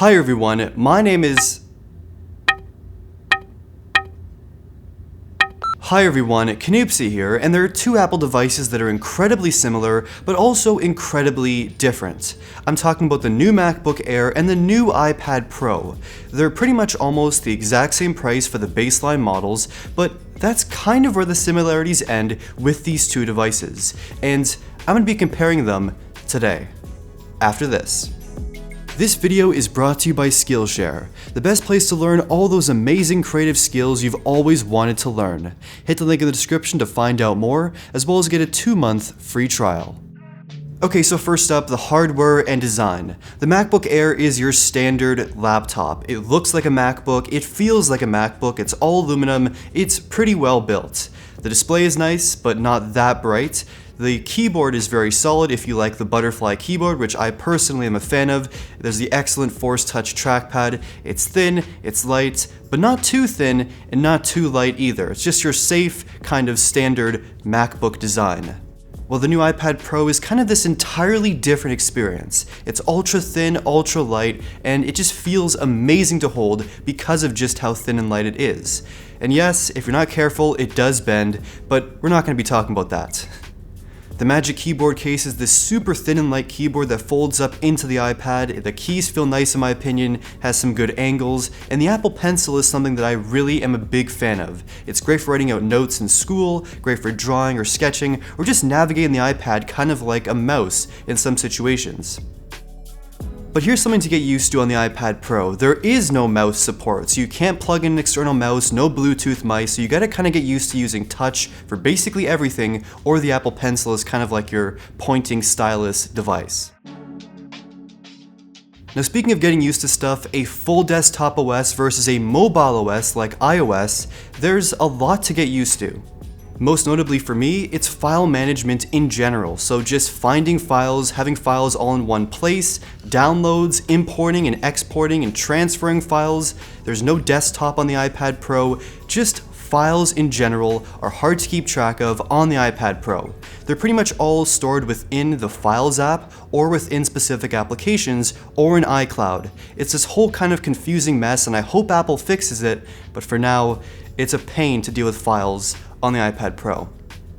Hi everyone, my name is... Hi everyone, Canoopsy here, and there are two Apple devices that are incredibly similar, but also incredibly different. I'm talking about the new MacBook Air and the new iPad Pro. They're pretty much almost the exact same price for the baseline models, but that's kind of where the similarities end with these two devices, and I'm going to be comparing them today, after this. This video is brought to you by Skillshare, the best place to learn all those amazing creative skills you've always wanted to learn. Hit the link in the description to find out more, as well as get a 2-month free trial. Okay, so first up, the hardware and design. The MacBook Air is your standard laptop. It looks like a MacBook, it feels like a MacBook, it's all aluminum, it's pretty well built. The display is nice, but not that bright. The keyboard is very solid if you like the butterfly keyboard, which I personally am a fan of. There's the excellent Force Touch trackpad. It's thin, it's light, but not too thin and not too light either. It's just your safe, kind of standard MacBook design. Well, the new iPad Pro is kind of this entirely different experience. It's ultra thin, ultra light, and it just feels amazing to hold because of just how thin and light it is. And yes, if you're not careful, it does bend, but we're not going to be talking about that. The Magic Keyboard case is this super thin and light keyboard that folds up into the iPad. The keys feel nice in my opinion, has some good angles, and the Apple Pencil is something that I really am a big fan of. It's great for writing out notes in school, great for drawing or sketching, or just navigating the iPad kind of like a mouse in some situations. But here's something to get used to on the iPad Pro. There is no mouse support, so you can't plug in an external mouse, no Bluetooth mice, so you gotta kinda get used to using touch for basically everything, or the Apple Pencil is kind of like your pointing stylus device. Now speaking of getting used to stuff, a full desktop OS versus a mobile OS like iOS, there's a lot to get used to. Most notably for me, it's file management in general, so just finding files, having files all in one place, downloads, importing and exporting and transferring files. There's no desktop on the iPad Pro, just files in general are hard to keep track of on the iPad Pro. They're pretty much all stored within the Files app or within specific applications or in iCloud. It's this whole kind of confusing mess and I hope Apple fixes it, but for now, it's a pain to deal with files on the iPad Pro.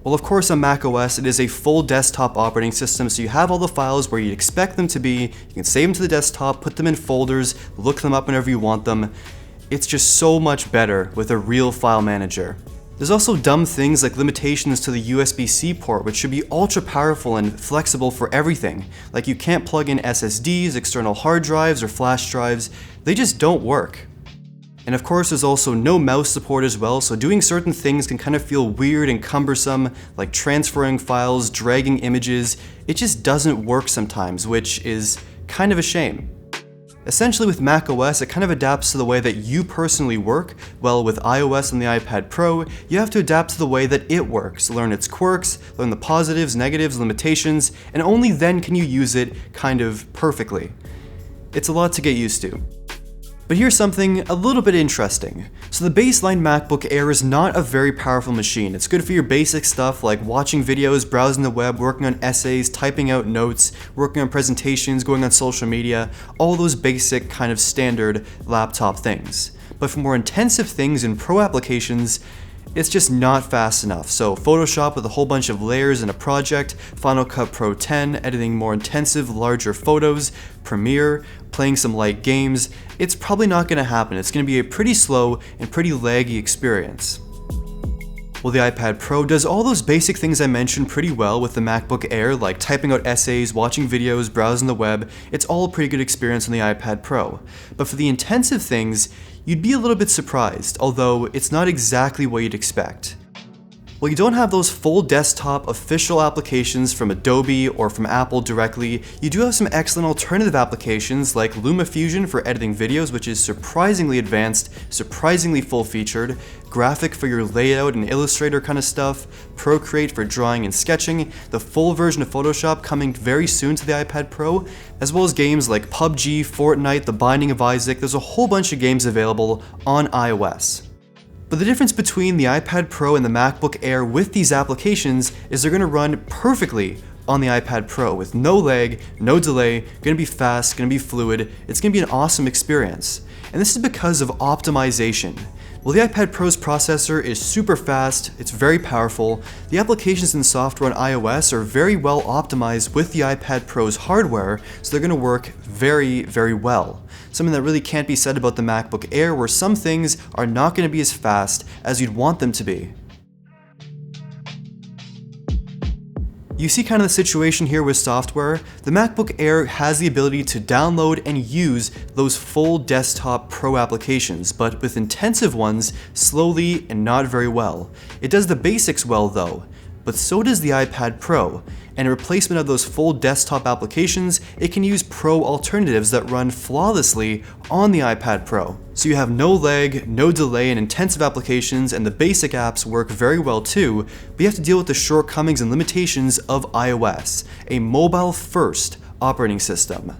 Well, of course on macOS it is a full desktop operating system, so you have all the files where you'd expect them to be, you can save them to the desktop, put them in folders, look them up whenever you want them. It's just so much better with a real file manager. There's also dumb things like limitations to the USB-C port, which should be ultra powerful and flexible for everything. Like you can't plug in SSDs, external hard drives, or flash drives. They just don't work. And of course there's also no mouse support as well, so doing certain things can kind of feel weird and cumbersome, like transferring files, dragging images. It just doesn't work sometimes, which is kind of a shame. Essentially with macOS, it kind of adapts to the way that you personally work, while with iOS and the iPad Pro, you have to adapt to the way that it works, learn its quirks, learn the positives, negatives, limitations, and only then can you use it kind of perfectly. It's a lot to get used to. But here's something a little bit interesting. So the baseline MacBook Air is not a very powerful machine. It's good for your basic stuff like watching videos, browsing the web, working on essays, typing out notes, working on presentations, going on social media, all those basic kind of standard laptop things. But for more intensive things in pro applications, it's just not fast enough. So Photoshop with a whole bunch of layers in a project, Final Cut Pro 10, editing more intensive, larger photos, Premiere, playing some light games, it's probably not going to happen. It's going to be a pretty slow and pretty laggy experience. Well, the iPad Pro does all those basic things I mentioned pretty well with the MacBook Air, like typing out essays, watching videos, browsing the web. It's all a pretty good experience on the iPad Pro. But for the intensive things, you'd be a little bit surprised, although it's not exactly what you'd expect. Well, you don't have those full desktop official applications from Adobe or from Apple directly. You do have some excellent alternative applications like LumaFusion for editing videos, which is surprisingly advanced, surprisingly full-featured, Graphic for your layout and Illustrator kind of stuff, Procreate for drawing and sketching, the full version of Photoshop coming very soon to the iPad Pro, as well as games like PUBG, Fortnite, The Binding of Isaac. There's a whole bunch of games available on iOS. But the difference between the iPad Pro and the MacBook Air with these applications is they're going to run perfectly on the iPad Pro with no lag, no delay, gonna be fast, gonna be fluid, it's gonna be an awesome experience. And this is because of optimization. Well, the iPad Pro's processor is super fast, it's very powerful, the applications and software on iOS are very well optimized with the iPad Pro's hardware, so they're gonna work very, very well. Something that really can't be said about the MacBook Air, where some things are not gonna be as fast as you'd want them to be. You see kind of the situation here with software. The MacBook Air has the ability to download and use those full desktop pro applications, but with intensive ones, slowly and not very well. It does the basics well though, but so does the iPad Pro. And in replacement of those full desktop applications, it can use pro alternatives that run flawlessly on the iPad Pro. So you have no lag, no delay in intensive applications, and the basic apps work very well too, but you have to deal with the shortcomings and limitations of iOS, a mobile-first operating system.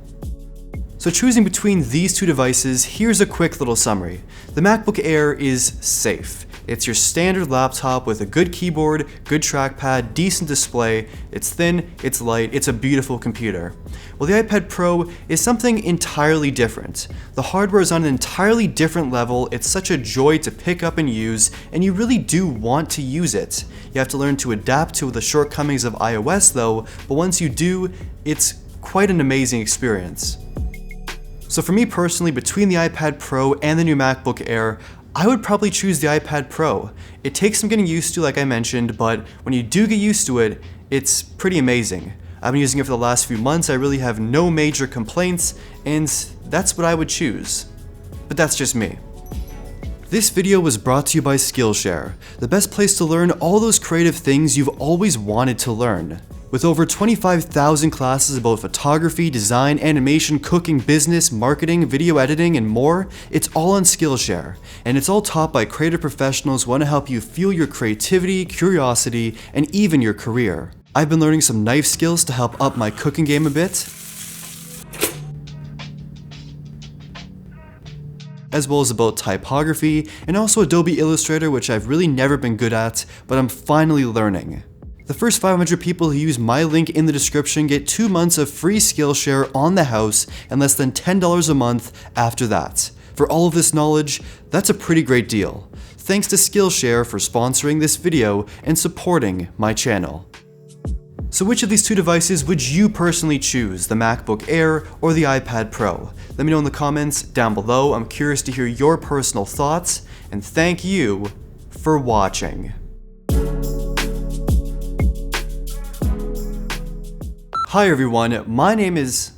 So choosing between these two devices, here's a quick little summary. The MacBook Air is safe. It's your standard laptop with a good keyboard, good trackpad, decent display, it's thin, it's light, it's a beautiful computer. Well, the iPad Pro is something entirely different. The hardware is on an entirely different level, it's such a joy to pick up and use, and you really do want to use it. You have to learn to adapt to the shortcomings of iOS though, but once you do, it's quite an amazing experience. So for me personally, between the iPad Pro and the new MacBook Air, I would probably choose the iPad Pro. It takes some getting used to, like I mentioned, but when you do get used to it, it's pretty amazing. I've been using it for the last few months, I really have no major complaints, and that's what I would choose. But that's just me. This video was brought to you by Skillshare, the best place to learn all those creative things you've always wanted to learn. With over 25,000 classes about photography, design, animation, cooking, business, marketing, video editing, and more, it's all on Skillshare. And it's all taught by creative professionals who want to help you fuel your creativity, curiosity, and even your career. I've been learning some knife skills to help up my cooking game a bit, as well as about typography, and also Adobe Illustrator, which I've really never been good at, but I'm finally learning. The first 500 people who use my link in the description get 2 months of free Skillshare on the house and less than $10 a month after that. For all of this knowledge, that's a pretty great deal. Thanks to Skillshare for sponsoring this video and supporting my channel. So which of these two devices would you personally choose, the MacBook Air or the iPad Pro? Let me know in the comments down below. I'm curious to hear your personal thoughts, and thank you for watching. Hi everyone, my name is...